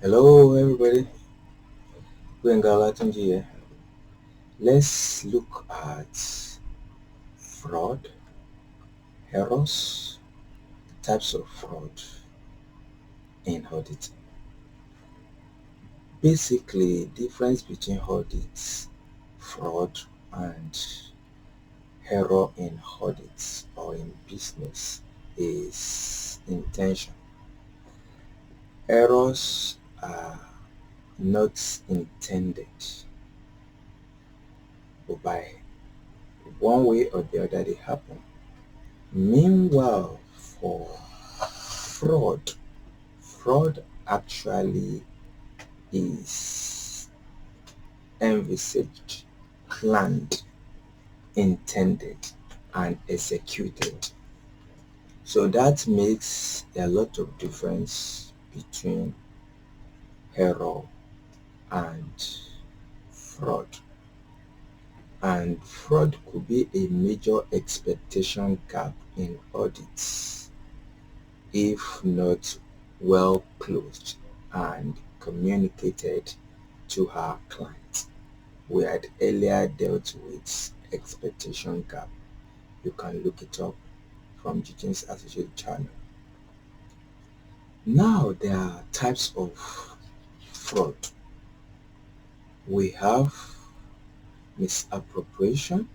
Hello everybody, Latunji here. Let's look at fraud, errors, types of fraud in auditing. Basically, difference between audits, fraud, and error in audits or in business is intention. Errors are not intended, but by one way or the other they happen. Meanwhile, for fraud actually is envisaged, planned, intended, and executed. So that makes a lot of difference between error and fraud. And fraud could be a major expectation gap in audits if not well closed and communicated to our clients. We had earlier dealt with expectation gap. You can look it up from GJAMES Associate channel. Now there are types of fraud. We have misappropriation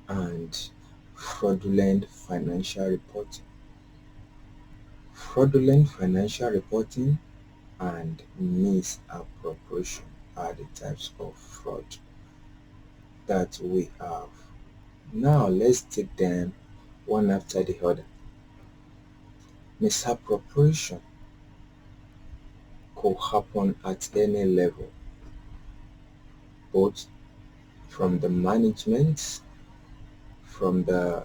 and fraudulent financial reporting. Fraudulent financial reporting and misappropriation are the types of fraud that we have. Now let's take them one after the other. Misappropriation could happen at any level, both from the management, from the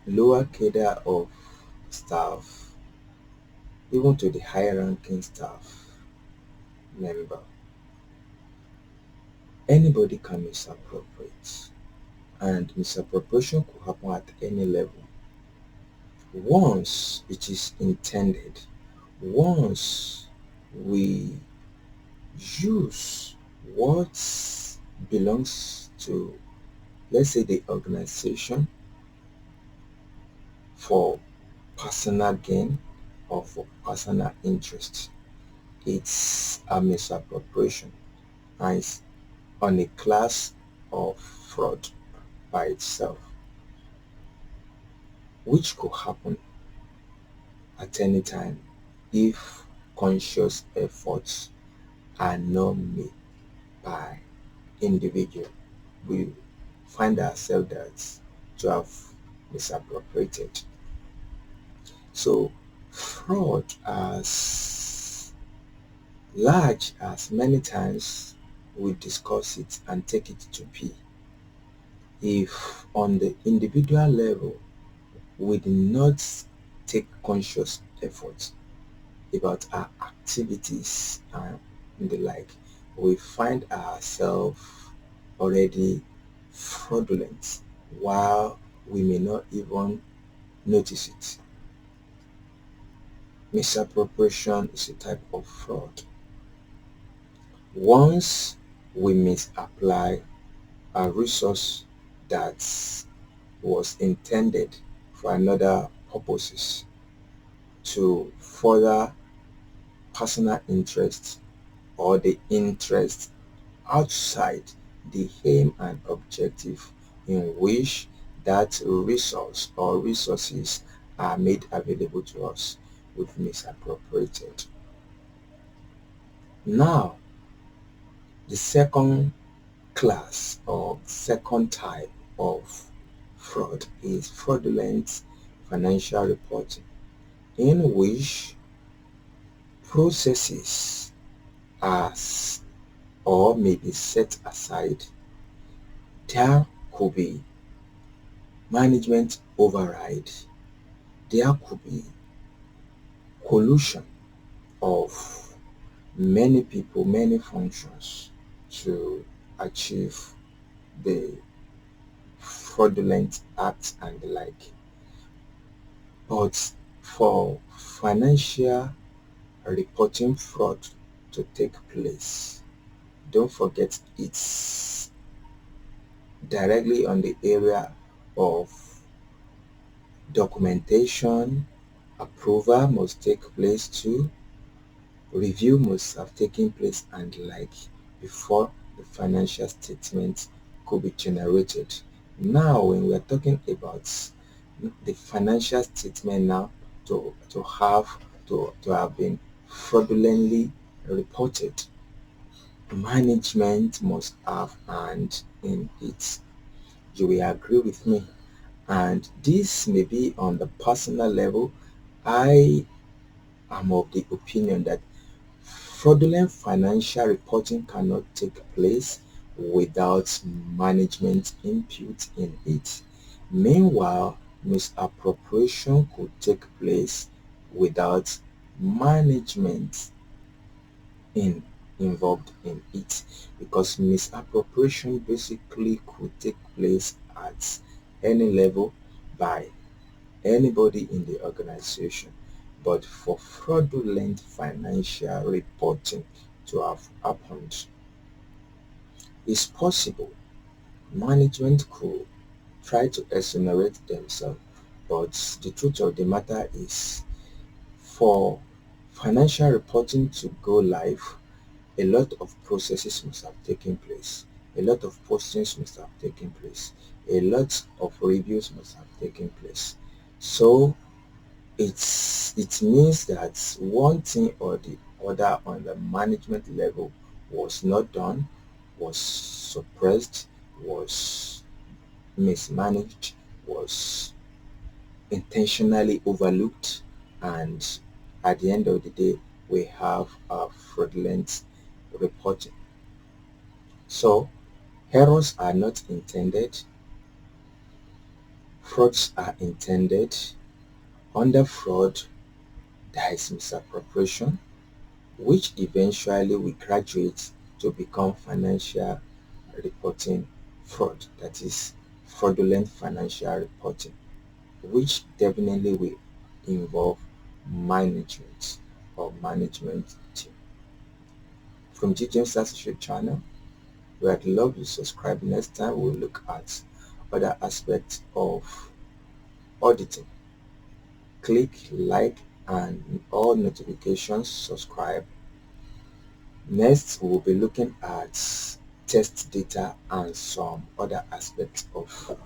lower cadre of staff, even to the higher ranking staff member. Anybody can misappropriate, and misappropriation could happen at any level. Once it is intended, once we use what belongs to, let's say, the organization for personal gain or for personal interest, it's a misappropriation and it's on a class of fraud by itself, which could happen at any time if conscious efforts are not made by individual. We find ourselves that to have misappropriated. So fraud, as large as many times we discuss it and take it to be, if on the individual level we do not take conscious efforts about our activities and the like, we find ourselves already fraudulent while we may not even notice it. Misappropriation is a type of fraud. Once we misapply a resource that was intended for another purposes to further personal interest or the interest outside the aim and objective in which that resource or resources are made available to us, we've misappropriated. Now, the second class or second type of fraud is fraudulent financial reporting, in which processes are or may be set aside. There could be management override, there could be collusion of many people, many functions to achieve the fraudulent acts and the like. But for financial reporting fraud, to take place. Don't forget, it's directly on the area of documentation. Approval must take place too. Review must have taken place and like before the financial statement could be generated. Now when we are talking about the financial statement now to have been fraudulently reported, management must have hand in it. You will agree with me. And this may be on the personal level. I am of the opinion that fraudulent financial reporting cannot take place without management input in it. Meanwhile, misappropriation could take place without management in involved in it, because misappropriation basically could take place at any level by anybody in the organization. But for fraudulent financial reporting to have happened, it's possible management could try to exonerate themselves, but the truth of the matter is, for financial reporting to go live, a lot of processes must have taken place. A lot of postings must have taken place. A lot of reviews must have taken place. So it means that one thing or the other on the management level was not done, was suppressed, was mismanaged, was intentionally overlooked, and at the end of the day we have a fraudulent reporting. So errors are not intended, frauds are intended. Under fraud, there is misappropriation, which eventually will graduate to become financial reporting fraud, that is fraudulent financial reporting, which definitely will involve management or management team. From GJAMES Associate channel, we would love you subscribe. Next time we'll look at other aspects of auditing. Click like and all notifications, subscribe. Next, we'll be looking at test data and some other aspects of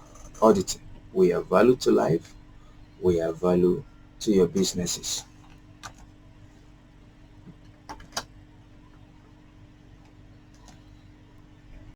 auditing. We add value to life, we add value to your businesses.